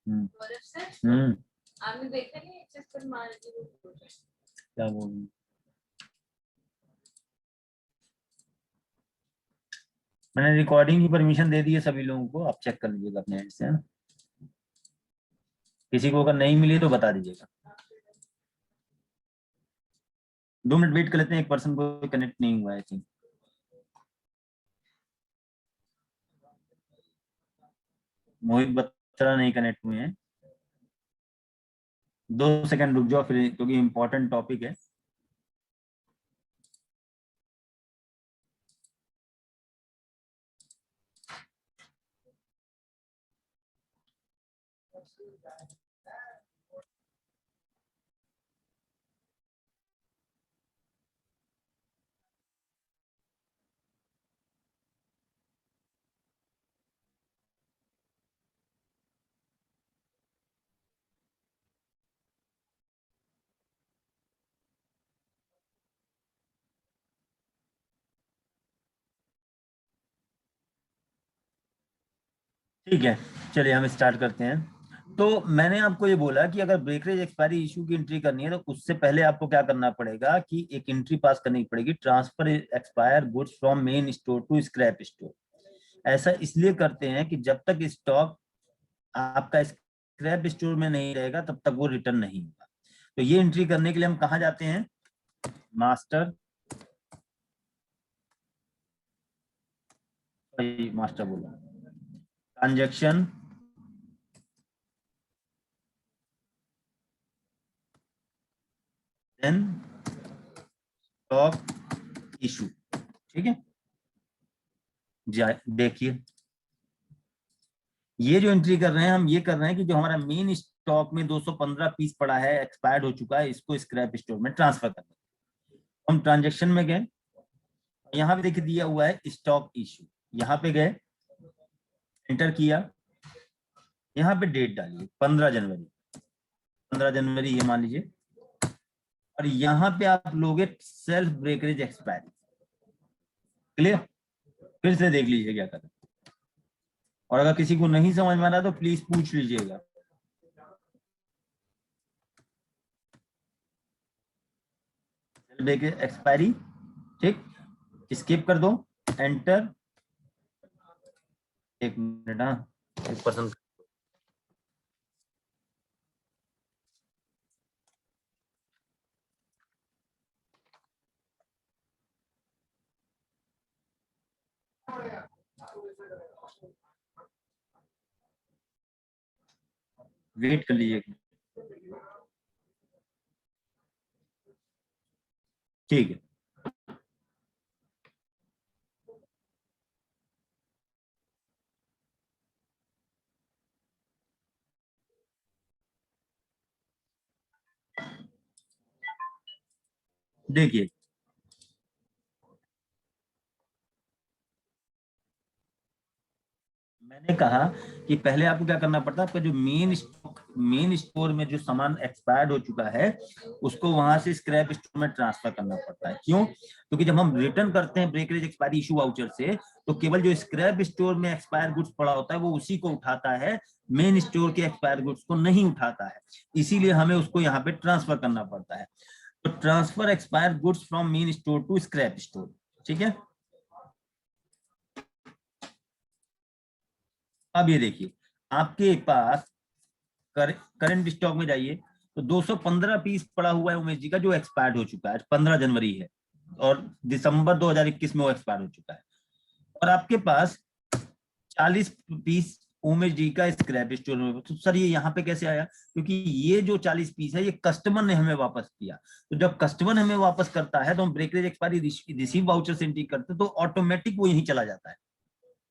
आपने देखा नहीं क्या बोल, मैंने रिकॉर्डिंग की परमिशन दे दी है सभी लोगों को, आप चेक कर लीजिएगा अपने एंड से। किसी को अगर नहीं मिली तो बता दीजिएगा। 2 मिनट वेट कर लेते हैं, एक पर्सन को कनेक्ट नहीं हुआ है। मोहित बत्रा नहीं कनेक्ट हुए हैं, 2 सेकंड रुक जाओ फिर, क्योंकि इंपॉर्टेंट टॉपिक है। ठीक है, चलिए हम स्टार्ट करते हैं। तो मैंने आपको ये बोला कि अगर ब्रेकरेज एक्सपायरी इशू की एंट्री करनी है तो उससे पहले आपको क्या करना पड़ेगा कि एक एंट्री पास करनी पड़ेगी, transfer expire goods from main store to scrap store. ऐसा इसलिए करते हैं कि जब तक स्टॉक आपका स्क्रैप स्टोर में नहीं रहेगा तब तक वो रिटर्न नहीं होगा। तो ये एंट्री करने के लिए हम कहाँ जाते हैं, मास्टर बोला, ट्रांजैक्शन, देन स्टॉक इशू। ठीक है, देखिए ये जो एंट्री कर रहे हैं हम, ये कर रहे हैं कि जो हमारा मेन स्टॉक में 215 पीस पड़ा है, एक्सपायर्ड हो चुका है, इसको स्क्रैप स्टोर में ट्रांसफर करना है। हम ट्रांजैक्शन में गए, यहाँ पे देखिए दिया हुआ है स्टॉक इशू, यहाँ पे गए, एंटर किया, यहाँ पे डेट डालिए 15 जनवरी, 15 जनवरी ये मान लीजिए, और यहाँ पे आप लोगे सेल्फ ब्रेकरेज एक्सपायरी। क्लियर, फिर से देख लीजिए क्या करें, और अगर किसी को नहीं समझ में आ रहा तो प्लीज पूछ लीजिएगा। एक्सपायरी, ठीक, स्किप कर दो, एंटर, एक मिनट, हाँ एक पर्सन वेट कर लीजिए। ठीक है, देखिए मैंने कहा कि पहले आपको क्या करना पड़ता है, आपका जो मेन स्टोर में जो सामान एक्सपायर्ड हो चुका है उसको वहां से स्क्रैप स्टोर में ट्रांसफर करना पड़ता है। क्यों? क्योंकि जब हम रिटर्न करते हैं ब्रेकरेज एक्सपायरी इशू वाउचर से, तो केवल जो स्क्रैप स्टोर में एक्सपायर गुड्स पड़ा होता है वो उसी को उठाता है, मेन स्टोर के एक्सपायर गुड्स को नहीं उठाता है, इसीलिए हमें उसको यहाँ पे ट्रांसफर करना पड़ता है। तो transfer expire goods from main store to scrap store. ठीक है, अब ये देखिए आपके पास करंट स्टॉक में जाइए, तो 215 पीस पड़ा हुआ है उमेश जी का, जो एक्सपायर्ड हो चुका है, 15 जनवरी है और दिसंबर 2021 में वो एक्सपायर हो चुका है। और आपके पास 40 पीस उमेश जी का स्क्रैप स्टोर में। तो सर ये यहाँ पे कैसे आया? क्योंकि ये जो 40 पीस है ये कस्टमर ने हमें वापस किया। तो जब कस्टमर हमें वापस करता है तो हम ब्रेकरेज एक्सपायरी रिसीव वाउचर से एंट्री करते हैं, तो ऑटोमेटिक वो यहीं चला जाता है।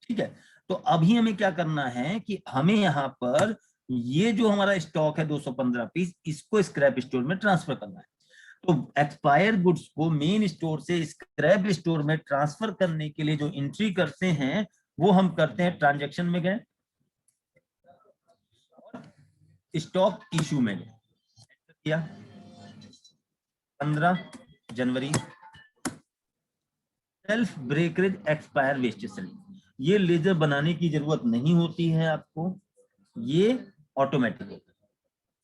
ठीक है, तो अभी हमें क्या करना है कि हमें यहाँ पर ये जो हमारा स्टॉक है 215 पीस, इसको स्क्रैप स्टोर में ट्रांसफर करना है। तो एक्सपायर गुड्स को मेन स्टोर से स्क्रैप स्टोर में ट्रांसफर करने के लिए जो एंट्री करते हैं वो हम करते हैं ट्रांजैक्शन में गए, स्टॉक इशू में गए, किया 15 जनवरी, सेल्फ ब्रेकरेज एक्सपायर वेस्टेज। ये लेजर बनाने की जरूरत नहीं होती है आपको, ये ऑटोमेटिक होता है।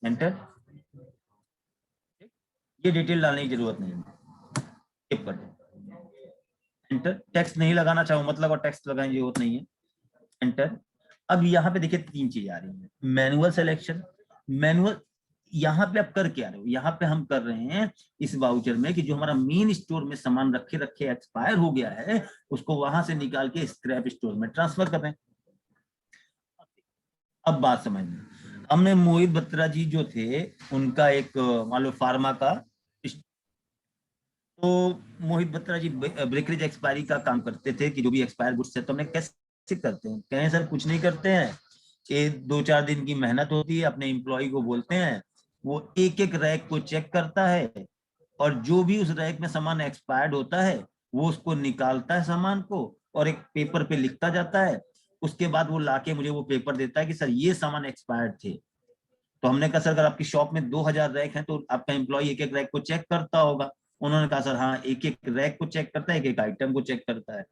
एंटर, ये डिटेल डालने की जरूरत नहीं है, स्किप कर दो। एंटर, टेक्स्ट नहीं लगाना चाहो मतलब, और टेक्स्ट लगाने की जरूरत नहीं है। एंटर। अब यहाँ पे देखिए तीन चीज आ रही है, मैनुअल सिलेक्शन, मैनुअल, यहाँ पे आप कर क्या रहे हो, यहाँ पे हम कर रहे हैं इस वाउचर में कि जो हमारा मेन स्टोर में सामान रखे रखे एक्सपायर हो गया है उसको वहां से निकाल के स्क्रैप स्टोर में ट्रांसफर कर रहे हैं। अब बात समझ में, हमने मोहित बत्रा जी जो थे उनका एक मान लो फार्मा का, तो मोहित बत्रा जी ब्रेकरेज एक्सपायरी का काम करते थे कि जो भी एक्सपायर गुड्स है, तो हमने कैसे करते हैं, कहें सर कुछ नहीं करते हैं, ये 2-4 दिन की मेहनत होती है, अपने एम्प्लॉय को बोलते हैं, वो एक एक रैक को चेक करता है और जो भी उस रैक में सामान एक्सपायर्ड होता है वो उसको निकालता है सामान को और एक पेपर पे लिखता जाता है, उसके बाद वो लाके मुझे वो पेपर देता है कि सर ये सामान एक्सपायर्ड थे। तो हमने कहा सर अगर आपकी शॉप में 2000 रैक हैं तो आपका एम्प्लॉय एक एक रैक को चेक करता होगा, उन्होंने कहा सर हाँ एक एक रैक को चेक करता है, एक एक आइटम को चेक करता है।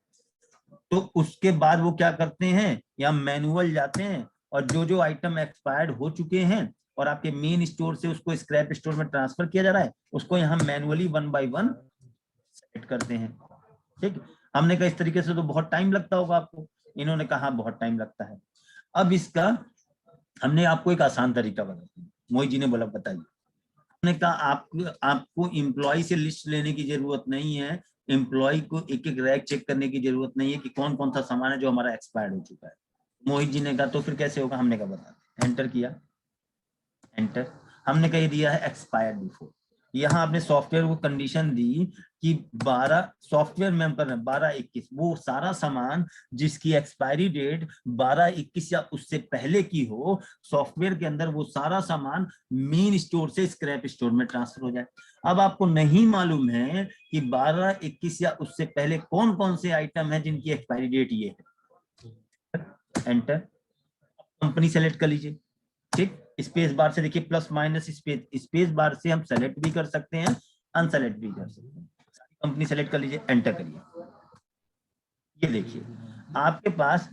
तो उसके बाद वो क्या करते हैं, या मैनुअल जाते हैं और जो जो आइटम एक्सपायर्ड हो चुके हैं और आपके मेन स्टोर से उसको स्क्रैप स्टोर में ट्रांसफर किया जा रहा है उसको यहाँ मैनुअली 1 by 1 सेट करते हैं। ठीक, हमने कहा इस तरीके से तो बहुत टाइम लगता होगा आपको, इन्होंने कहा हाँ बहुत टाइम लगता है। अब इसका हमने आपको एक आसान तरीका बताया, मोहित जी ने बोला बताइए, हमने कहा आपको एम्प्लॉय से लिस्ट लेने की जरूरत नहीं है, एम्प्लॉय को एक एक रैक चेक करने की जरूरत नहीं है कि कौन कौन सा सामान है जो हमारा एक्सपायर्ड हो चुका है। मोहित जी ने कहा तो फिर कैसे होगा, हमने कहा बता, एंटर किया, एंटर, हमने कह दिया है एक्सपायर्ड बिफोर, यहाँ आपने सॉफ्टवेयर को कंडीशन दी कि 12 सॉफ्टवेयर में हम कर रहे हैं 12-21 वो सारा सामान जिसकी एक्सपायरी डेट 12-21 या उससे पहले की हो, सॉफ्टवेयर के अंदर वो सारा सामान मेन स्टोर से स्क्रैप स्टोर में ट्रांसफर हो जाए। अब आपको नहीं मालूम है कि 12-21 या उससे पहले कौन कौन से आइटम है जिनकी एक्सपायरी डेट ये है, एंटर, कंपनी सेलेक्ट कर लीजिए। ठीक, स्पेस बार से देखिए प्लस माइनस स्पेस बार से हम सेलेक्ट भी कर सकते हैं, अनसेलेक्ट भी कर सकते हैं। कंपनी सेलेक्ट कर लीजिए, एंटर करिए। ये देखिए आपके पास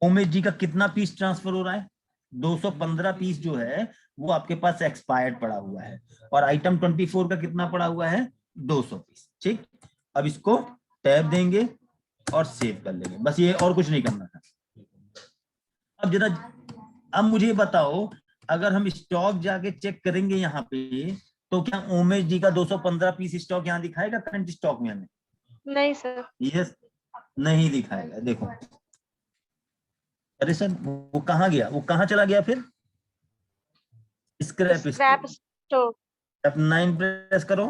उमेश जी का कितना पीस ट्रांसफर हो रहा है, 215 पीस जो है वो आपके पास एक्सपायर्ड पड़ा हुआ है और आइटम 24 का कितना पड़ा हुआ है, 200 पीस। ठीक, अब इसको टैब देंगे और सेव कर लेंगे, बस ये, और कुछ नहीं करना है। अब जरा अब मुझे बताओ, अगर हम स्टॉक जाके चेक करेंगे यहाँ पे तो क्या उमेश जी का 215 पीस स्टॉक यहाँ दिखाएगा करंट स्टॉक में हमें? नहीं सर। यस, नहीं दिखाएगा। देखो, अरे सर वो कहाँ गया, वो कहाँ चला गया फिर, स्क्रैप स्टोर। F9 प्रेस करो।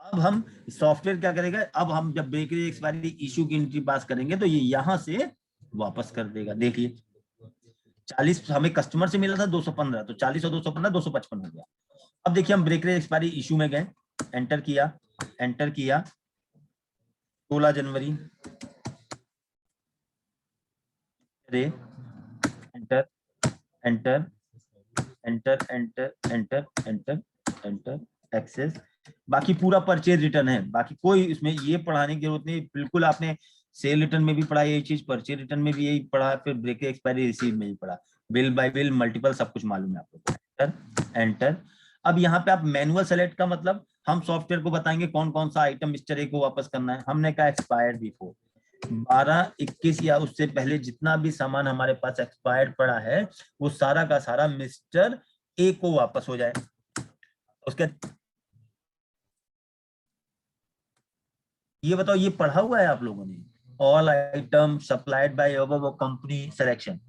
अब हम सॉफ्टवेयर क्या करेगा, अब हम जब ब्रेकरेज एक्सपायरी इशू की एंट्री पास करेंगे तो ये यहां से वापस कर देगा। देखिए 40 हमें कस्टमर से मिला था 215, तो 40 और 215 255 हो गया। अब देखिए हम ब्रेकरेज एक्सपायरी इशू में गए, एंटर किया, एंटर किया, 16 जनवरी, enter enter enter enter enter enter enter access, बाकी पूरा परचेज रिटर्न है, बाकी कोई इसमें ये पढ़ाने की जरूरत नहीं, बिल्कुल आपने सेल रिटर्न में भी पढ़ा यही चीज, परचेज रिटर्न में भी यही पढ़ा, फिर ब्रेकरेज एक्सपायरी रिसीव में भी पढ़ा, बिल बाय बिल मल्टीपल सब कुछ मालूम है आपको। एंटर एंटर, अब यहाँ पे आप मैनुअल सेलेक्ट का मतलब हम सॉफ्टवेयर को बताएंगे कौन कौन सा आइटम मिस्टर ए को वापस करना है। हमने कहा एक्सपायर्ड बिफोर 12-21 या उससे पहले जितना भी सामान हमारे पास एक्सपायर्ड पड़ा है वो सारा का सारा मिस्टर ए को वापस हो जाए। उसके ये बताओ, ये पढ़ा हुआ है आप लोगों ने, all item supplied by above company selection,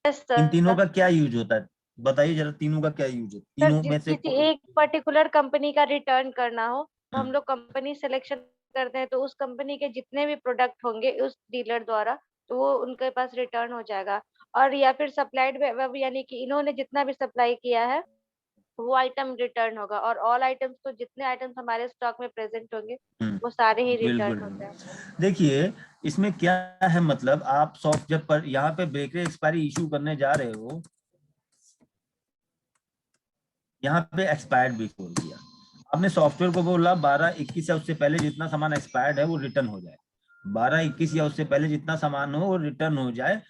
इन तीनों का क्या यूज होता है, बताइए जरा, तीनों का क्या यूज है, तीनों में से किसी एक पर्टिकुलर कंपनी का रिटर्न करना हो तो हम लोग कंपनी सिलेक्शन करते हैं, तो उस कंपनी के जितने भी प्रोडक्ट होंगे उस डीलर द्वारा तो वो उनके पास रिटर्न हो जाएगा। और या फिर सप्लाइड यानी कि इन्होंने जितना भी सप्लाई किया है वो आइटम रिटर्न होगा, और ऑल आइटम्स तो जितने आइटम्स हमारे स्टॉक में प्रेजेंट होंगे वो सारे ही रिटर्न होते हैं। देखिए इसमें क्या है, मतलब आप सॉफ्ट जब पर यहाँ पे ब्रेकरेज एक्सपायरी इशू करने जा रहे हो, यहाँ पे एक्सपायर्ड बिफोर किया आपने, सॉफ्टवेयर को बोला 12-21 या उससे पहले जितना सामान एक्सपायर्ड है वो रिटर्न हो जाए, 12-21 या उससे पहले जितना सामान हो वो रिटर्न हो जाए,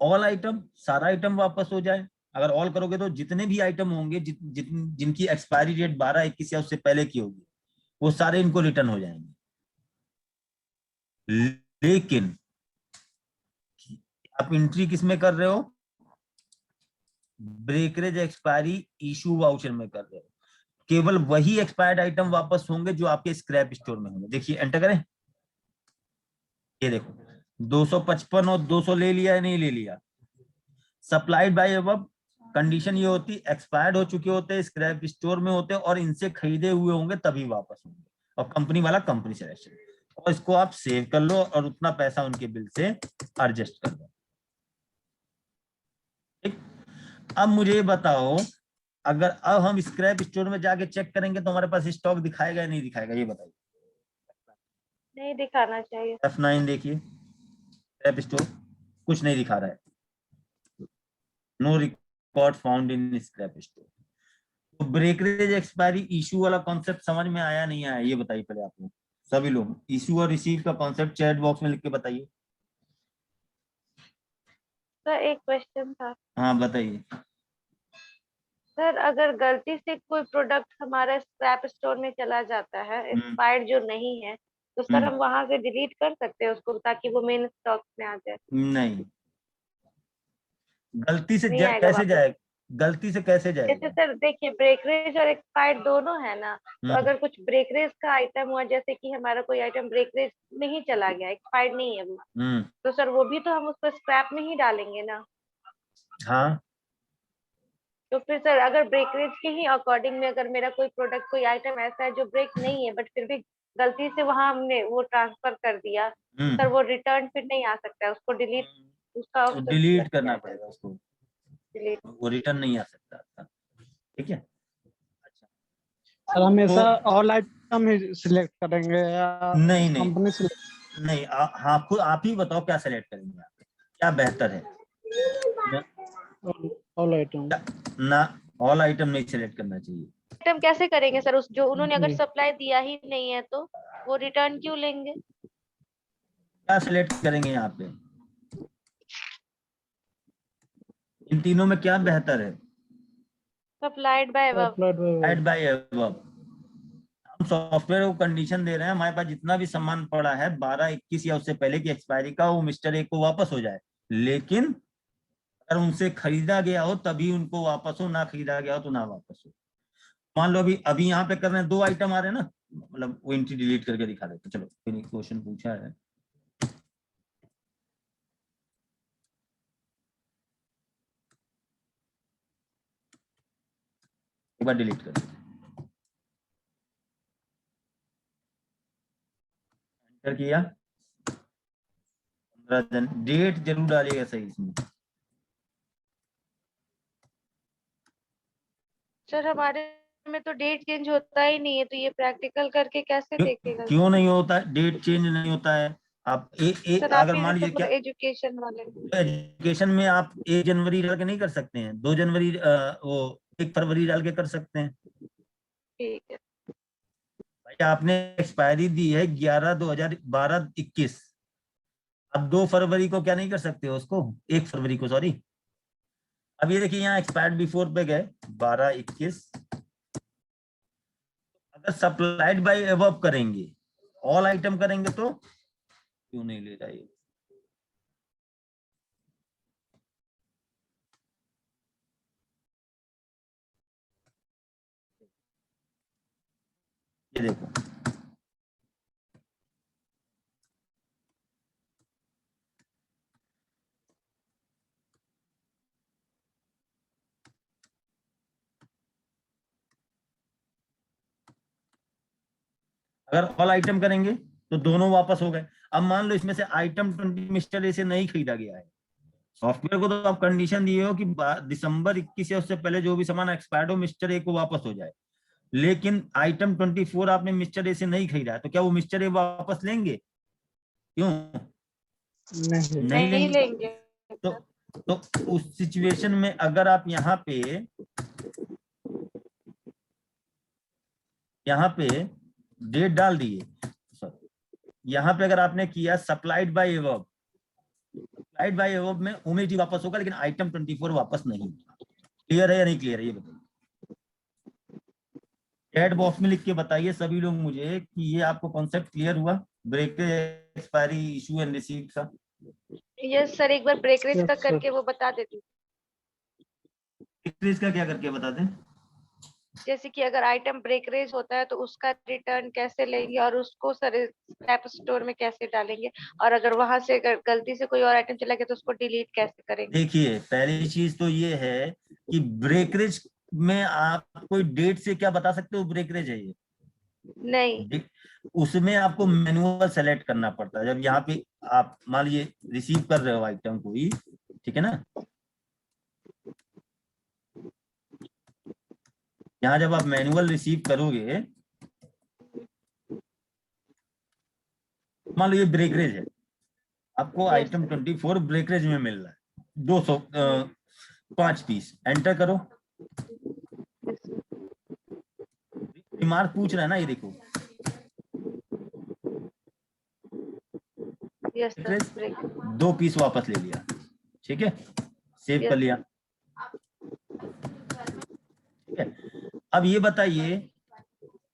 ऑल आइटम, सारा आइटम वापस हो जाए। अगर ऑल करोगे तो जितने भी आइटम होंगे जिनकी एक्सपायरी डेट 12/21 या उससे पहले की होगी वो सारे इनको रिटर्न हो जाएंगे। लेकिन आप एंट्री किस में कर रहे हो? ब्रेकरेज एक्सपायरी इशू वाउचर में कर रहे हो। केवल वही एक्सपायर्ड आइटम वापस होंगे जो आपके स्क्रैप स्टोर में होंगे। देखिए एंटर करें, ये देखो 255 और 200 ले लिया या नहीं ले लिया। सप्लाइड बाय अबव कंडीशन ये होती, एक्सपायर्ड हो चुके होते, स्क्रैप स्टोर में होते और इनसे खरीदे हुए होंगे तभी वापस होंगे। और कंपनी वाला कंपनी सिलेक्शन, और इसको आप सेव कर लो और उतना पैसा उनके बिल से एडजस्ट कर दो। ठीक, अब मुझे बताओ, अगर अब हम स्क्रैप स्टोर में जाके चेक करेंगे तो हमारे पास स्टॉक दिखाएगा या नहीं दिखाएगा, ये बताइए। नहीं दिखाना चाहिए। F9 देखिए, स्क्रैप स्टोर कुछ नहीं दिखा रहा है, no record found in scrap store. तो ब्रेकरेज एक्सपायरी इशू वाला कॉन्सेप्ट समझ में आया नहीं आया, ये बताइए पहले आप लोग सभी लोग। इशू और रिसीव का कॉन्सेप्ट चैट बॉक्स में लिख के बताइए। सर एक क्वेश्चन था। हाँ बताइए। सर अगर गलती से कोई प्रोडक्ट हमारा स्क्रैप स्टोर में चला जाता है, एक्सपायर्ड जो नहीं है, तो सर हम वहां से डिलीट कर सकते हैं उसको ताकि वो मेन स्टॉक में आ जाए? नहीं, गलती से नहीं आएगा कैसे वापस? जाएगा? गलती से कैसे जैसे जाएगा? सर देखिए, ब्रेकरेज और एक्सपायर्ड दोनों है ना, तो हम्म, अगर कुछ ब्रेकरेज का आइटम हुआ, जैसे कि हमारा कोई आइटम ब्रेकरेज में ही चला गया, एक्सपायर्ड नहीं है वो, हम्म, तो सर वो भी तो हम उसको स्क्रैप में ही डालेंगे ना। हाँ तो फिर सर अगर ब्रेकरेज के ही अकॉर्डिंग में अगर मेरा कोई प्रोडक्ट, कोई आइटम ऐसा है जो ब्रेक नहीं है बट फिर भी गलती से वहां हमने वो ट्रांसफर कर दिया, तो सर वो रिटर्न फिर नहीं आ सकता है, उसको डिलीट, उसका तो ऑप्शन डिलीट क्या करना है? पड़ेगा उसको, डिलीट। वो रिटर्न नहीं आ सकता आपका। ठीक है, अच्छा। सर हमेशा तो ऑल आइटम ही सिलेक्ट करेंगे या नहीं नहीं कंपनी सिलेक्ट? नहीं, हाँ खुद आप ही बताओ क्या सेलेक्ट करेंगे आप, क्या बेहतर है ऑल आइटम। ना? ऑल आइटम नहीं सिलेक्ट करना चाहिए। आइटम कैसे करेंगे सर? उस जो उन्होंने अगर जी सप्लाई दिया ही नहीं है तो वो रिटर्न क्यों लेंगे? क्या सिलेक्ट करेंगे यहाँ पे? इन तीनों में क्या बेहतर है? Supplied by above. Applied by add by above. हम सॉफ्टवेयर को कंडीशन दे रहे हैं, हमारे पास जितना भी सामान पड़ा है 12/21 या उससे पहले की एक्सपायरी का, वो मिस्टर ए को वापस हो जाए। लेकिन अगर उनसे खरीदा गया हो तभी उनको वापस हो, ना खरीदा गया हो तो ना वापस हो। मान लो अभी अभी यहाँ पे कर रहे हैं, 2 आइटम आ रहे हैं ना, मतलब वो एंट्री डिलीट करके दिखा देते। चलो क्वेश्चन पूछा है, एक बार डिलीट कर देते हैं। एंटर किया, 15 जन, डेट जरूर डालिएगा सही इसमें। सर हमारे में तो डेट चेंज होता ही नहीं है, तो ये प्रैक्टिकल करके कैसे देखेगा? क्यों नहीं होता? डेट चेंज नहीं होता है। आप सर आप अगर ही मान तो लीजिए क्या एजुकेशन वाले। एजुकेशन में आप 1 जनवरी डाल के नहीं कर सकते हैं, 2 जनवरी वो 1 फरवरी डाल के कर सकते हैं। ठीक है। भाई आपने एक्सपायरी दी है 11/2012/21, अब 2 फरवरी को क्या नहीं कर सकते हो उसको, 1 फरवरी को, सॉरी। अब ये देखिए यहाँ एक्सपायर्ड बिफोर पे गए 12/21। अगर सप्लाइड बाय अबव करेंगे, ऑल आइटम करेंगे तो क्यों नहीं ले रहा ये देखो, अगर ऑल आइटम करेंगे तो दोनों वापस हो गए। अब मान लो इसमें से आइटम 20 मिस्टर ए से नहीं खरीदा गया है, सॉफ्टवेयर को तो आप कंडीशन दिए हो कि दिसंबर 21 या उससे पहले जो भी सामान एक्सपायर्ड हो मिस्टर ए को वापस हो जाए। लेकिन आइटम 24 आपने मिस्टर ए से नहीं खरीदा है, तो क्या वो मिस्टर ए वापस लेंगे? क्यों नहीं। नहीं नहीं लेंगे? लेंगे। तो तो उस सिचुएशन में अगर आप यहाँ पे डेट डाल दिए, यहाँ पे अगर आपने किया supplied by above, right by अब में ओमेजी वापस होगा, लेकिन आइटम 24 वापस नहीं। क्लियर है या नहीं क्लियर है ये बताइए। चैट बॉक्स में लिख के बताइए सभी लोग मुझे कि ये आपको कॉन्सेप्ट क्लियर हुआ, breakage expiry issue and receive का। यस सर, एक बार ब्रेकरेज Yes, का sir. करके वो बता देती। ब्रेकेज का क्या करके बता दें? जैसे कि अगर आइटम ब्रेकरेज होता है तो उसका रिटर्न कैसे लेंगे और उसको सर स्क्रैप स्टोर में कैसे डालेंगे, और अगर वहां से गलती से कोई और आइटम चला गया तो उसको डिलीट कैसे करेंगे। देखिए पहली चीज तो ये है कि ब्रेकरेज में आप कोई डेट से क्या बता सकते हो ब्रेकरेज है ये? नहीं, उसमें आपको मैनुअल सेलेक्ट करना पड़ता है। जब यहाँ पे आप मान लीजिए रिसीव कर रहे हो आइटम कोई, ठीक है ना, यहाँ जब आप मैनुअल रिसीव करोगे, मान लो ये ब्रेकरेज है, आपको आइटम 24 ब्रेकरेज में मिल रहा है 205 पीस, एंटर करो। रिमार्क पूछ रहा है ना, ये देखो यस सर, ब्रेकरेज 2 पीस वापस ले लिया, ठीक है, सेव कर लिया। ठीक है, अब ये बताइए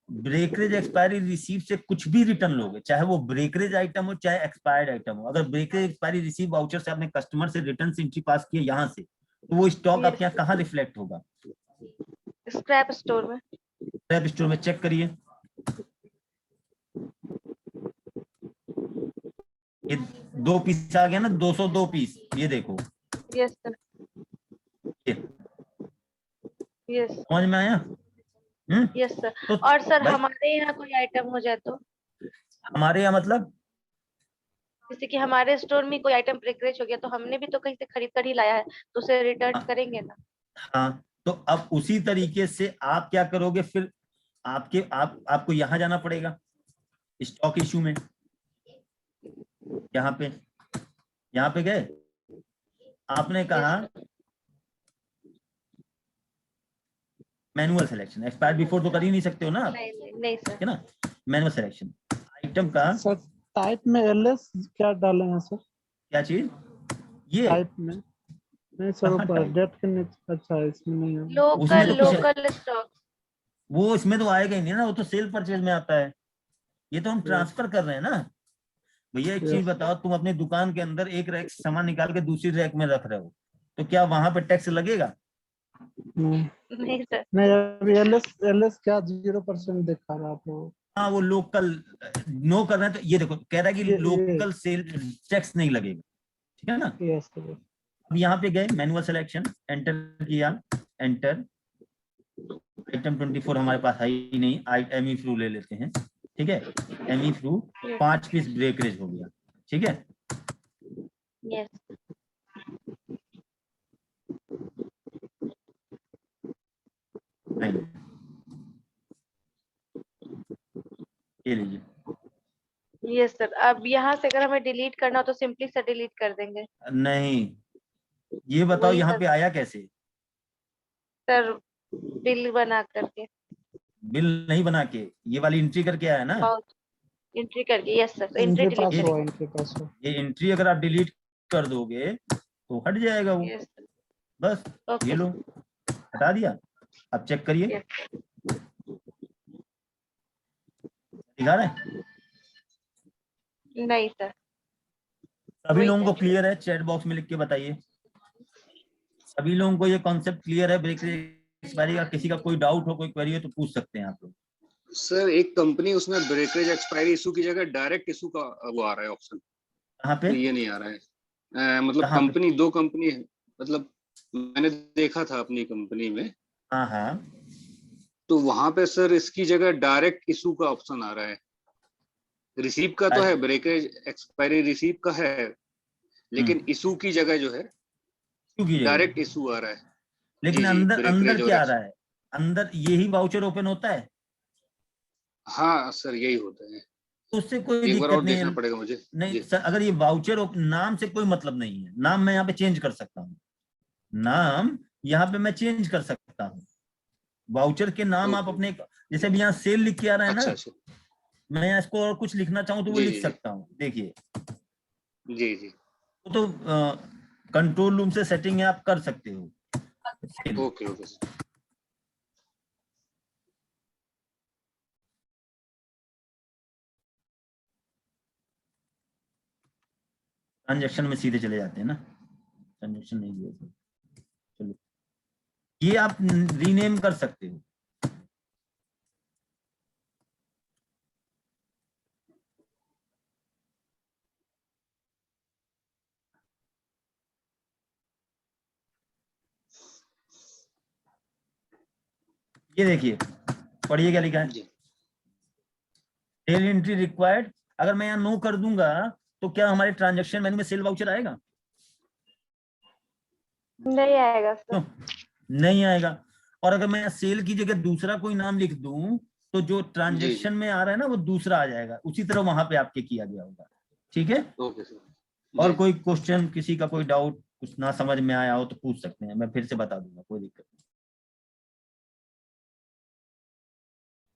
ब्रेकरेज एक्सपायरी रिसीव से कुछ भी रिटर्न लोगे, चाहे वो ब्रेकरेज आइटम हो चाहे एक्सपायर्ड आइटम हो, अगर ब्रेकरेज एक्सपायरी रिसीव वाउचर से आपने कस्टमर से रिटर्न एंट्री पास किया यहाँ से, तो वो स्टॉक आपके यहाँ कहाँ रिफ्लेक्ट होगा? स्क्रैप स्टोर में। स्क्रैप स्टोर में चेक करिए, ये 2 पीस आ गया ना, 202 पीस, ये देखो। यस सर, यस समझ में आया? Yes sir. तो और सर भाई, हमारे यहाँ कोई आइटम हो जाए तो, हमारे यहाँ मतलब जैसे कि हमारे स्टोर में कोई आइटम ब्रेकरेज हो गया तो हमने भी तो कहीं से खरीद कर ही लाया है, तो उसे रिटर्न करेंगे ना। हाँ, तो अब उसी तरीके से आप क्या करोगे फिर, आपको यहाँ जाना पड़ेगा स्टॉक इशू में, यहाँ पे गए, आपने कहा मैनुअल सिलेक्शन, एक्सपायर बिफोर तो कर ही नहीं सकते हो ना आप, नहीं सर। है ना, मैनुअल सिलेक्शन आइटम का। सर टाइप में एलएस क्या डाले हैं सर? क्या चीज ये टाइप में नहीं सर, कहाँ ऊपर type? डेट के नीचे। अच्छा इसमें नहीं है। उसमें तो कुछ लोकल स्टॉक। वो इसमें तो आएगा ही नहीं ना, वो तो सेल परचेज में आता है, ये तो हम ट्रांसफर कर रहे हैं ना। भैया एक चीज बताओ, तुम अपनी दुकान के अंदर एक रैक से सामान निकाल के दूसरी रैक में रख रहे हो, तो क्या वहां पे टैक्स लगेगा? नहीं सर। नहीं, अभी एलएस क्या 0% दिखा रहा था। हाँ, वो लोकल नो कर रहे हैं, तो ये देखो कह रहा है कि लोकल सेल टैक्स नहीं लगेगा, ठीक है ना। Yes sir. अब यहाँ पे गए मैनुअल सिलेक्शन, एंटर किया, एंटर, आइटम 24 हमारे पास है ही नहीं, एमी फ्रू ले लेते हैं, ठीक है, एमी फ्रू 5 पीस ब्रेकरेज हो गया, ठीक है। यस नहीं, ये लीजिए। Yes sir. अब यहाँ से अगर हमें डिलीट करना हो तो सिंपली से डिलीट कर देंगे। नहीं, ये बताओ वही यहाँ सर। पे आया कैसे? सर बिल बना करके, बिल नहीं बना के, ये वाली एंट्री करके आया ना। एंट्री करके। यस सर, एंट्री इनके पास डिलीट हो, इनके पास हो। ये एंट्री अगर आप डिलीट कर दोगे तो हट जाएगा वो, यस सर। बस ये लो, हटा दिया। अब चेक करिए, दिखा रहे हैं? नहीं सर। सभी लोगों को क्लियर है? चैट बॉक्स में लिख के बताइए, सभी लोगों को ये कॉन्सेप्ट क्लियर है ब्रेकरेज एक्सपायरी का? किसी का कोई डाउट हो, कोई क्वेरी हो तो पूछ सकते हैं आप लोग। सर एक कंपनी उसमें ब्रेकरेज एक्सपायरी इशू की जगह डायरेक्ट इशू का वो आ रहा है ऑप्शन, कहाँ पे? तो ये नहीं आ रहा है। मतलब कहाँ पे? कंपनी 2 कंपनी है, मतलब मैंने देखा था अपनी कंपनी में, हाँ हाँ, तो वहां पे सर इसकी जगह डायरेक्ट इशू का ऑप्शन आ रहा है। रिसीव का तो है, ब्रेकरेज एक्सपायरी रिसीव का है, लेकिन इशू की जगह जो है डायरेक्ट इशू आ रहा है। लेकिन अंदर क्या आ रहा है? अंदर यही वाउचर ओपन होता है? हाँ सर यही होता है। उससे कोई एक बार दिक्कत और नहीं देखना है। पड़ेगा मुझे। नहीं सर, अगर ये वाउचर नाम से कोई मतलब नहीं है, नाम मैं यहाँ पे चेंज कर सकता हूँ, नाम यहाँ पे मैं चेंज कर सकता हूँ। वाउचर के नाम आप अपने, जैसे अभी यहाँ सेल लिख के आ रहा है ना, मैं यहाँ इसको और कुछ लिखना चाहूँ तो वो लिख सकता हूँ, देखिए जी जी। वो तो कंट्रोल रूम से सेटिंग है, आप कर सकते हो। Okay okay sir. ट्रांजैक्शन में सीधे चले जाते हैं ना, ट्रांजैक्शन नहीं दिया तो। चलो, ये आप रीनेम कर सकते हो। ये देखिए, पढ़िए क्या लिखा है, जी सेल एंट्री रिक्वायर्ड। अगर मैं यहाँ नो कर दूंगा तो क्या हमारे ट्रांजैक्शन मेनू में सेल वाउचर आएगा? नहीं आएगा सर। क्यों नहीं आएगा? और अगर मैं सेल की जगह दूसरा कोई नाम लिख दूं तो जो ट्रांजैक्शन में आ रहा है ना वो दूसरा आ जाएगा, उसी तरह वहां पे आपके किया गया होगा। ठीक है? Okay sir. और जी कोई क्वेश्चन, किसी का कोई डाउट, कुछ ना समझ में आया हो तो पूछ सकते हैं, मैं फिर से बता दूंगा, कोई दिक्कत नहीं।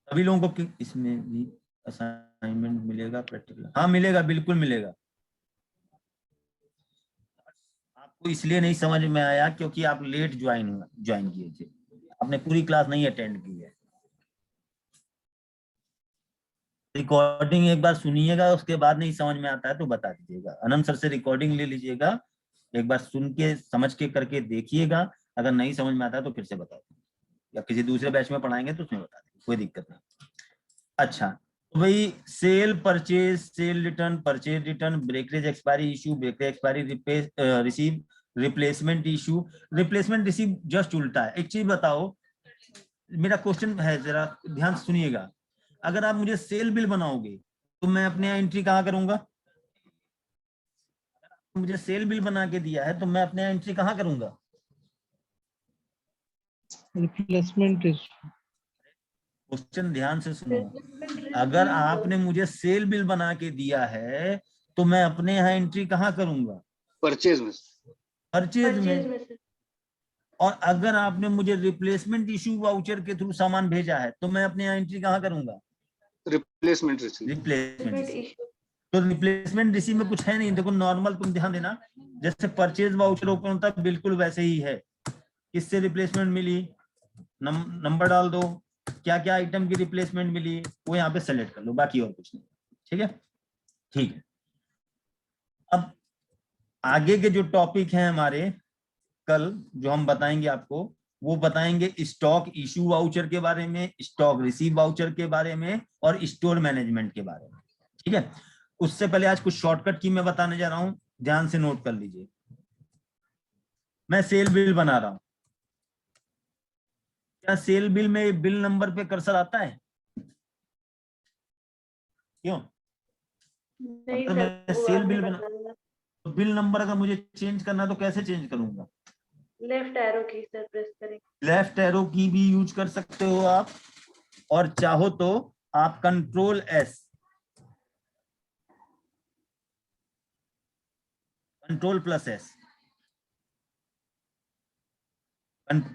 सभी लोगों को इसमें भी असाइनमेंट मिलेगा प्रैक्टिकल? हाँ मिलेगा, बिल्कुल मिलेगा। आपको इसलिए नहीं समझ में आया क्योंकि आप लेट ज्वाइन किए थे, आपने पूरी क्लास नहीं अटेंड की है। रिकॉर्डिंग एक बार सुनिएगा, उसके बाद नहीं समझ में आता है तो बता दीजिएगा। अनंत सर से रिकॉर्डिंग ले लीजिएगा, एक बार सुन के समझ के करके देखिएगा, अगर नहीं समझ में आता है तो फिर से बता दीजिए, या किसी दूसरे बैच में पढ़ाएंगे तो उसमें बता देंगे, कोई दिक्कत नहीं। अच्छा, तो भाई sale purchase, sale return, purchase return, breakage expiry issue, breakage expiry receive, replacement issue, replacement receive just उल्टा है। एक चीज बताओ, मेरा क्वेश्चन है, जरा ध्यान से सुनिएगा। अगर आप मुझे सेल बिल बनाओगे तो मैं अपने यहाँ एंट्री कहाँ करूंगा? मुझे सेल बिल बना के दिया है तो मैं अपने यहाँ एंट्री कहाँ करूंगा? Replacement issue. क्वेश्चन ध्यान से सुनो। अगर आपने मुझे सेल बिल बना के दिया है तो मैं अपने यहाँ एंट्री कहाँ करूंगा? परचेज में। परचेज में। और अगर आपने मुझे रिप्लेसमेंट इशू वाउचर के थ्रू सामान भेजा है तो मैं अपने यहाँ एंट्री कहाँ करूंगा? Replacement receive. Replacement issue. तो रिप्लेसमेंट रिसीव में कुछ है नहीं, देखो नॉर्मल, तुम ध्यान देना, जैसे परचेज वाउचर ओपन होता है बिल्कुल वैसे ही है। किससे रिप्लेसमेंट मिली, नंबर डाल दो, क्या क्या आइटम की रिप्लेसमेंट मिली वो यहाँ पे सेलेक्ट कर लो, बाकी और कुछ नहीं। ठीक है? ठीक है। अब आगे के जो टॉपिक हैं हमारे कल जो हम बताएंगे आपको, वो बताएंगे स्टॉक इशू वाउचर के बारे में, स्टॉक रिसीव वाउचर के बारे में, और स्टोर मैनेजमेंट के बारे में। ठीक है? उससे पहले आज कुछ शॉर्टकट की मैं बताने जा रहा हूं, ध्यान से नोट कर लीजिए। मैं सेल बिल बना रहा हूं, क्या सेल बिल में बिल नंबर पे कर्सर आता है? क्यों? नहीं अगर सर, मैं वो सेल आपने बिल बना, बताया। तो बिल नंबर अगर मुझे चेंज करना है तो कैसे चेंज करूंगा? लेफ्ट एरो की सर प्रेस करेंगे। लेफ्ट एरो की भी यूज कर सकते हो आप, और चाहो तो आप control S, control plus S,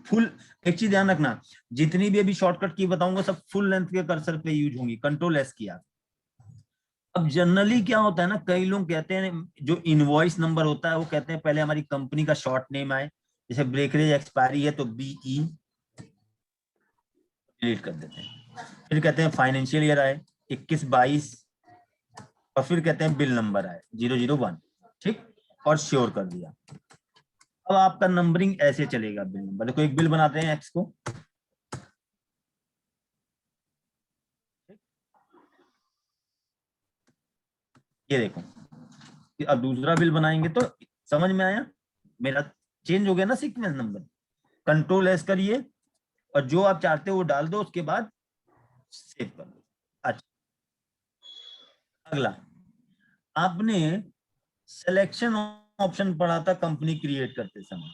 full. एक चीज ध्यान रखना, जितनी भी अभी शॉर्टकट की बताऊंगा सब फुल लेंथ के कर्सर पे यूज होंगी, कंट्रोल एस किया। अब जनरली क्या होता है ना, कई लोग कहते हैं जो इनवॉइस नंबर होता है वो कहते हैं पहले हमारी कंपनी का शॉर्ट नेम आए, जैसे ब्रेकरेज एक्सपायरी है तो बीई डिलीट कर देते हैं, फिर कहते हैं फाइनेंशियल ईयर आए 21-22, और फिर कहते हैं बिल नंबर आए 001, ठीक, और श्योर कर दिया। अब आपका नंबरिंग ऐसे चलेगा, बिल नंबर। देखो एक बिल बनाते हैं एक्स को, ये देखो, अब दूसरा बिल बनाएंगे तो समझ में आया, मेरा चेंज हो गया ना सीक्वेंस नंबर। कंट्रोल एस करिए और जो आप चाहते हो वो डाल दो, उसके बाद सेव कर दो। अच्छा, अगला, आपने सिलेक्शन ऑप्शन पढ़ा था कंपनी क्रिएट करते समय।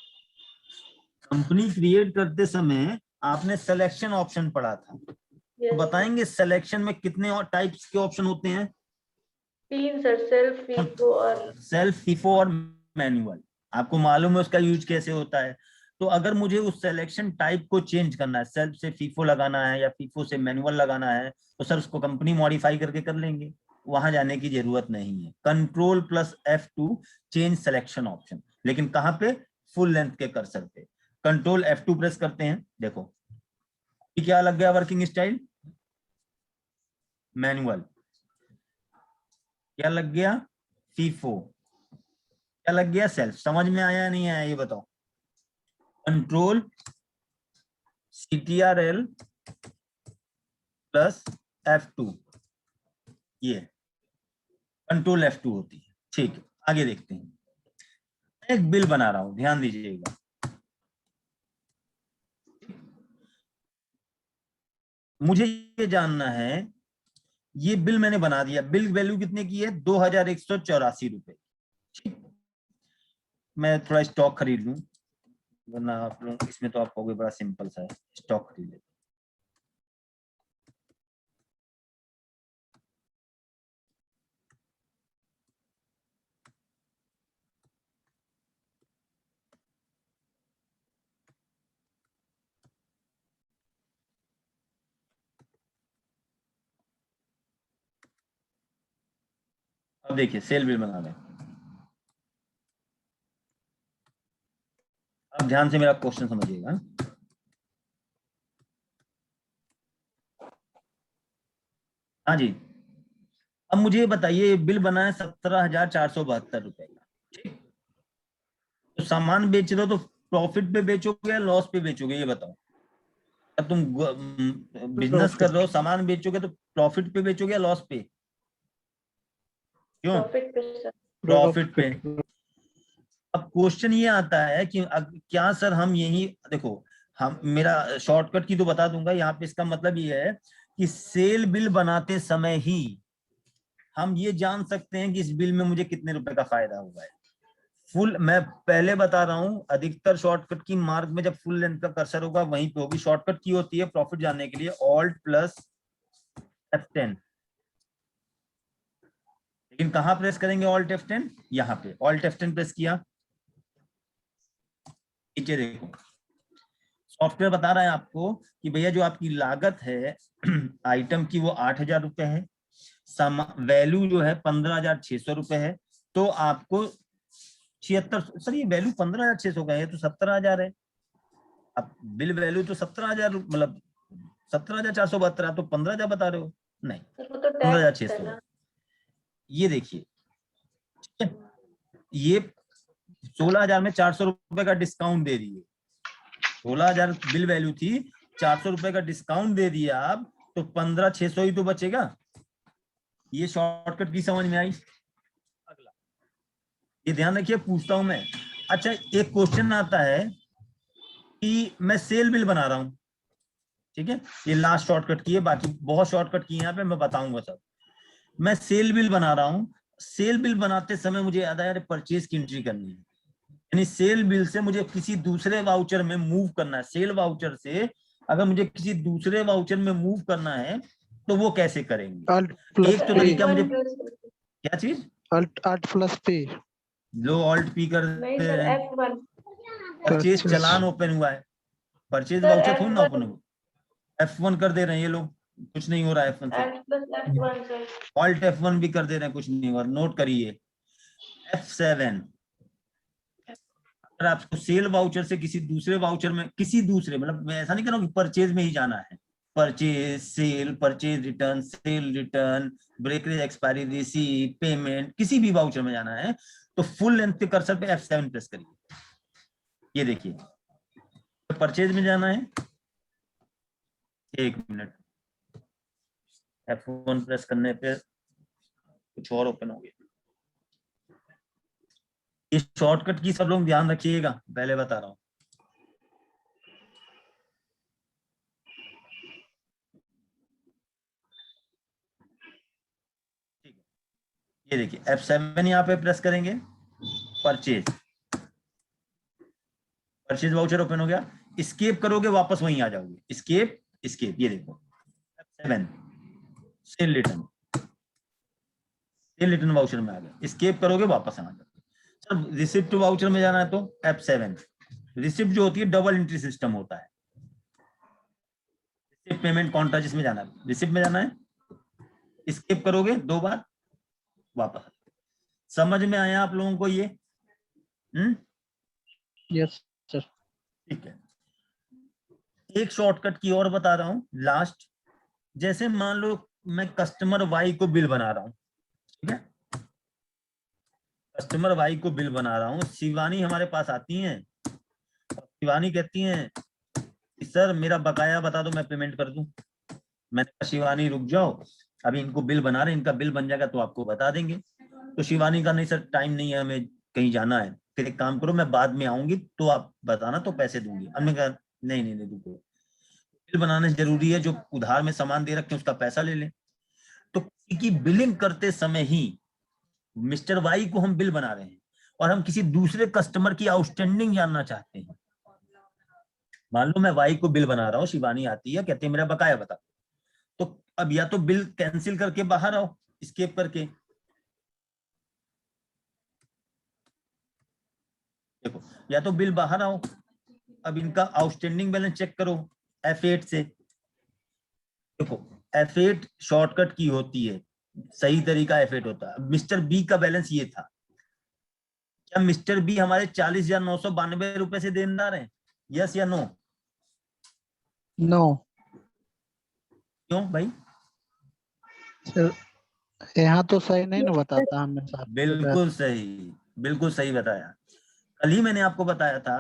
कंपनी क्रिएट करते समय आपने सिलेक्शन ऑप्शन पढ़ा था, तो बताएंगे सिलेक्शन में कितने और टाइप्स के ऑप्शन होते हैं? 3 सर, सेल्फ, फीफो और सेल्फ, फीफो और मैनुअल। आपको मालूम है उसका यूज कैसे होता है। तो अगर मुझे उस सिलेक्शन टाइप को चेंज करना है, सेल्फ से फीफो लगाना है या फीफो से मैनुअल लगाना है, तो सर उसको कंपनी मॉडिफाई करके कर लेंगे। वहां जाने की जरूरत नहीं है। Control plus F2 change selection option, लेकिन कहां पे? फुल लेंथ के कर्सर पे। कंट्रोल F2 प्रेस करते हैं, देखो ये क्या लग गया वर्किंग स्टाइल, मैनुअल। क्या लग गया? फीफो। क्या लग गया? सेल्फ। समझ में आया नहीं आया ये बताओ? कंट्रोल CTRL प्लस F2, ये कंट्रोल F2 होती है। ठीक है, आगे देखते हैं। एक बिल बना रहा हूं, ध्यान दीजिएगा। मुझे ये जानना है, ये बिल मैंने बना दिया, बिल वैल्यू कितने की है? 2184 रुपए। मैं थोड़ा स्टॉक खरीद लूं, वरना आप लोग इसमें तो आप कहोगे बड़ा सिंपल सा है, स्टॉक खरीद ले। अब देखिए सेल बिल बना रहे हैं। अब ध्यान से मेरा क्वेश्चन समझिएगा। हाँ जी, अब मुझे ये बताइए, बिल बना है 17,472 रुपए का, ठीक। तो सामान बेच रहे हो तो प्रॉफिट पे बेचोगे या लॉस पे बेचोगे, ये बताओ। अब तुम बिजनेस कर रहे हो, सामान बेचोगे तो प्रॉफिट पे बेचोगे या लॉस पे? क्यों? प्रॉफिट पे सर। प्रॉफिट पे। अब क्वेश्चन ये आता है कि क्या सर हम यही, देखो हम, मेरा शॉर्टकट की तो बता दूंगा यहाँ पे। इसका मतलब ये है कि सेल बिल बनाते समय ही हम ये जान सकते हैं कि इस बिल में मुझे कितने रुपए का फायदा हुआ है। फुल, मैं पहले बता रहा हूं, अधिकतर शॉर्टकट की मार्क में जब फुल लेंथ का कर्सर होगा वहीं पे होगी। शॉर्टकट की होती है प्रॉफिट जानने के लिए Alt प्लस F10, लेकिन कहां प्रेस करेंगे Alt F10? यहाँ पे Alt F10 प्रेस किया, नीचे देखो सॉफ्टवेयर बता रहा है आपको कि भैया जो आपकी लागत है आइटम की वो 8,000 रुपए है, वैल्यू जो है 15,600 रुपए है, तो आपको 76, सर ये वैल्यू 15,600 का है तो 17,000 है। अब बिल वैल्यू तो 17,000, मतलब 17,472, आप तो 15,000 बता रहे हो। नहीं, वो तो 15,600। ये देखिए, ठीक है, ये 16,000 में 400 रुपए का डिस्काउंट दे दिए। 16,000 बिल वैल्यू थी, 400 रुपए का डिस्काउंट दे दिया आप, तो 15,600 ही तो बचेगा। ये शॉर्टकट की समझ में आई? अगला ये ध्यान रखिए, पूछता हूं मैं। अच्छा, एक क्वेश्चन आता है कि मैं सेल बिल बना रहा हूं, ठीक है, ये लास्ट शॉर्टकट की है, बाकी बहुत शॉर्टकट की है यहाँ पे, मैं बताऊंगा सब। मैं सेल बिल बना रहा हूं, सेल बिल बनाते समय मुझे याद आया परचेज की एंट्री करनी है, यानी सेल बिल से मुझे किसी दूसरे वाउचर में मूव करना है। सेल वाउचर से अगर मुझे किसी दूसरे वाउचर में मूव करना है तो वो कैसे करेंगे? एक तो तरीका मुझे, क्या चीज? Alt plus P। लो Alt P कर नहीं दे सर, रहे हैं। F1 परचेज अच्छा। चलान ओपन हुआ है, परचेज सर, वाउचर थोड़ी ना F1 ओपन हुआ। F1 कर दे रहे हैं ये लोग, कुछ नहीं हो रहा है F1 से। F plus F1 sir. Alt F1 भी कर दे रहे हैं, कुछ नहीं हो रहा। नोट करिए F7। अगर आपको सेल वाउचर से किसी दूसरे वाउचर में, किसी दूसरे, मतलब मैं ऐसा नहीं कर रहा हूँ कि परचेज में ही जाना है, purchase, sale, purchase return, sale return, breakage expiry, receive, payment, किसी भी वाउचर में जाना है तो फुल लेंथ के कर्सर पे F7 प्रेस करिए। ये देखिए, तो परचेज में जाना है, एक मिनट, F1 प्रेस करने पे कुछ और ओपन हो गया। इस शॉर्टकट की सब लोग ध्यान रखिएगा, पहले बता रहा हूं। ठीक है, ये देखिए F7 यहाँ पे प्रेस करेंगे, परचेज, परचेज वाउचर ओपन हो गया। स्केप करोगे वापस वहीं आ जाओगे, स्केप, स्केप, ये देखो F7 cell return, sale return voucher में आ गया। स्केप करोगे वापस आ जाओगे। सर रिसिप्ट वाउचर में जाना है तो F7। रिसिप्ट जो होती है डबल एंट्री सिस्टम होता है, रिसिप्ट पेमेंट कॉन्ट्रा जिसमें जाना है, रिसिप्ट में जाना है, स्केप करोगे 2 बार, वापस। समझ में आया आप लोगों को ये? Yes sir. ठीक है, एक शॉर्टकट की और बता रहा हूं लास्ट। जैसे मान लो मैं कस्टमर वाई को बिल बना रहा हूं, ठीक है, कस्टमर वाई को बिल बना रहा हूं, शिवानी हमारे पास आती हैं, शिवानी कहती हैं कि सर मेरा बकाया बता दो, मैं पेमेंट कर दूं। मैंने कहा शिवानी रुक जाओ, अभी इनको बिल बना रहे हैं, इनका बिल बन जाएगा तो आपको बता देंगे। तो शिवानी का नहीं सर टाइम नहीं है, हमें कहीं जाना है, फिर एक काम करो मैं बाद में आऊंगी तो आप बताना तो पैसे दूंगी। हमने कहा नहीं नहीं नहीं रुको, बिल बनाने से जरूरी है, जो उधार में सामान दे रखे हैं उसका पैसा ले लें। तो किसी की बिलिंग करते समय ही मिस्टर वाई को हम बिल बना रहे हैं और हम किसी दूसरे कस्टमर की आउटस्टैंडिंग जानना चाहते हैं। मान लो मैं वाई को बिल बना रहा हूँ, शिवानी आती है कहती है मेरा बकाया बता, तो अब या तो बिल कैंसिल करके बाहर आओ स्केप करके, देखो, या तो बिल बाहर आओ, अब इनका आउटस्टैंडिंग बैलेंस चेक करो F8 से। देखो F8 शॉर्टकट की होती है, सही तरीका F8 होता है। मिस्टर बी का बैलेंस ये था, क्या मिस्टर बी हमारे 40,992 रुपए से देनदार हैं? यस या नो? नो क्यों भाई? सर, यहाँ तो सही नहीं ना बताता हमेशा। बिल्कुल सही बताया। कल ही मैंने आपको बताया था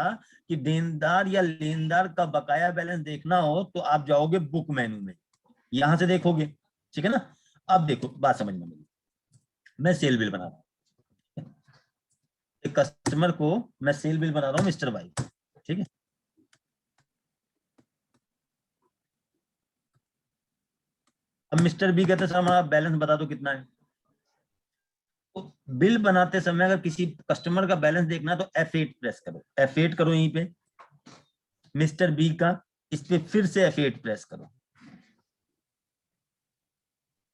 कि देनदार या लेनदार का बकाया बैलेंस देखना हो तो आप जाओगे बुक मेनू में, यहां से देखोगे, ठीक है ना। अब देखो बात समझ में मिली, मैं सेल बिल बना रहा हूं, एक कस्टमर को मैं सेल बिल बना रहा हूं मिस्टर वाई, ठीक है। अब मिस्टर बी कहते सर हमारा बैलेंस बता दो कितना है। तो बिल बनाते समय अगर किसी कस्टमर का बैलेंस देखना है तो F8 प्रेस करो, F8 करो यहीं पे, मिस्टर बी का, इस पे फिर से F8 प्रेस करो,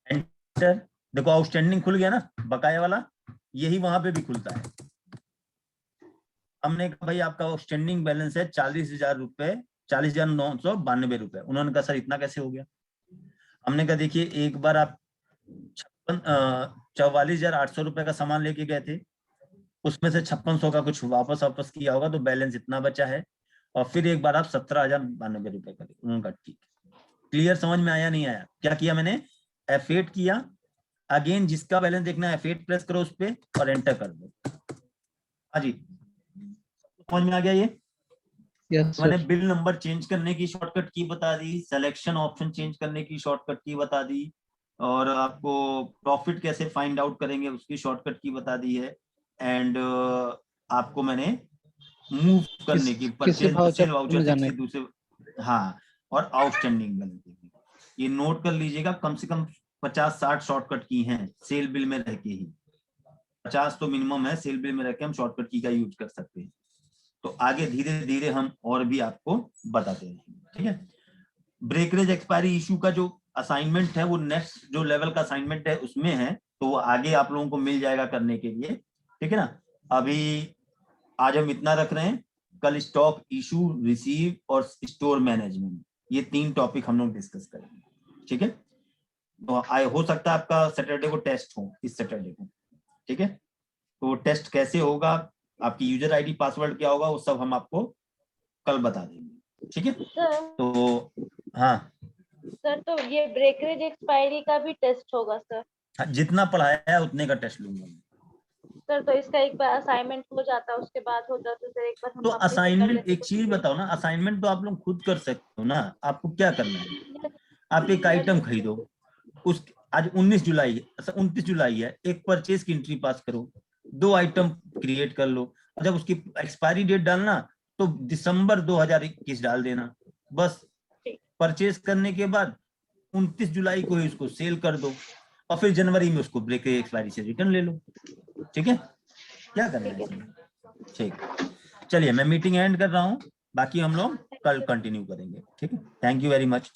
एंटर। देखो आउटस्टैंडिंग खुल गया ना बकाया वाला, यही वहां पे भी खुलता है। हमने कहा भाई आपका आउटस्टैंडिंग बैलेंस है 40,000 रुपए, 40,992 रुपए। उन्होंने कहा सर इतना कैसे हो गया? हमने कहा देखिए एक बार आप 44,800 रुपए का सामान लेके गए थे, उसमें से 5600 का कुछ वापस किया होगा तो बैलेंस इतना बचा है, और फिर एक बार आप 17,092 रुपए करे। उनका ठीक, क्लियर, समझ में आया नहीं आया? क्या किया मैंने? F8 किया, अगेन जिसका बैलेंस देखना है F8 प्रेस करो उस पे और एंटर कर दो। हाँ जी, समझ में आ गया ये? यस मैंने सर। बिल नंबर चेंज करने की शॉर्टकट की बता दी, सिलेक्शन ऑप्शन चेंज करने की शॉर्टकट की बता दी, और आपको प्रॉफिट कैसे फाइंड आउट करेंगे उसकी शॉर्टकट की बता दी है, एंड आपको मैंने मूव करने की किसी परचेज वाउचर सेल वाउचर में से जाने किसी दूसरे, हाँ, और आउटस्टैंडिंग बैलेंस। ये नोट कर लीजिएगा, कम से कम 50-60 शॉर्टकट की हैं सेल बिल में रह के ही, 50 तो मिनिमम है, सेल बिल में रह के हम शॉर्टकट की का यूज कर सकते हैं। तो आगे धीरे धीरे हम और भी आपको बताते रहेंगे, ठीक है। ब्रेकरेज एक्सपायरी इशू का जो असाइनमेंट है वो नेक्स्ट जो लेवल का असाइनमेंट है उसमें है, तो वो आगे आप लोगों को मिल जाएगा करने के लिए, ठीक है ना। अभी आज हम इतना रख रहे हैं, कल स्टॉक इशू, रिसीव और स्टोर मैनेजमेंट, ये 3 टॉपिक हम लोग डिस्कस करेंगे, ठीक है। तो हो सकता है आपका सैटरडे को टेस्ट हो, इस सैटरडे को, ठीक है। तो टेस्ट कैसे होगा, आपकी यूजर आईडी पासवर्ड क्या होगा, वो सब हम आपको कल बता देंगे, ठीक है। सर तो हाँ सर, तो ये ब्रेकरेज एक्सपायरी का भी टेस्ट होगा सर? जितना पढ़ाया है उतने का टेस्ट लूंगा सर, तो इसका एक बार असाइनमेंट हो जाता, उसके बाद हो जाता, सर एक बार हम तो वापस से कर असाइनमेंट, लेते एक तो चीज ठीक बताओ ना, असाइनमेंट तो आप लोग खुद कर सकते हो ना। आपको क्या करना है, है। आप एक आइटम खरीदो, उस आज 19 जुलाई है, 29 जुलाई है, एक परचेज की एंट्री पास करो, 2 आइटम क्रिएट कर लो, और जब उसकी एक्सपायरी डेट डालना तो दिसंबर 2021 डाल देना, बस। परचेज करने के बाद 29 जुलाई को ही उसको सेल कर दो, और फिर जनवरी में उसको ब्रेक एक्सपायरी से रिटर्न ले लो, ठीक है। क्या करना है इसमें, ठीक। चलिए मैं मीटिंग एंड कर रहा हूँ, बाकी हम लोग कल कंटिन्यू करेंगे, ठीक है। Thank you very much.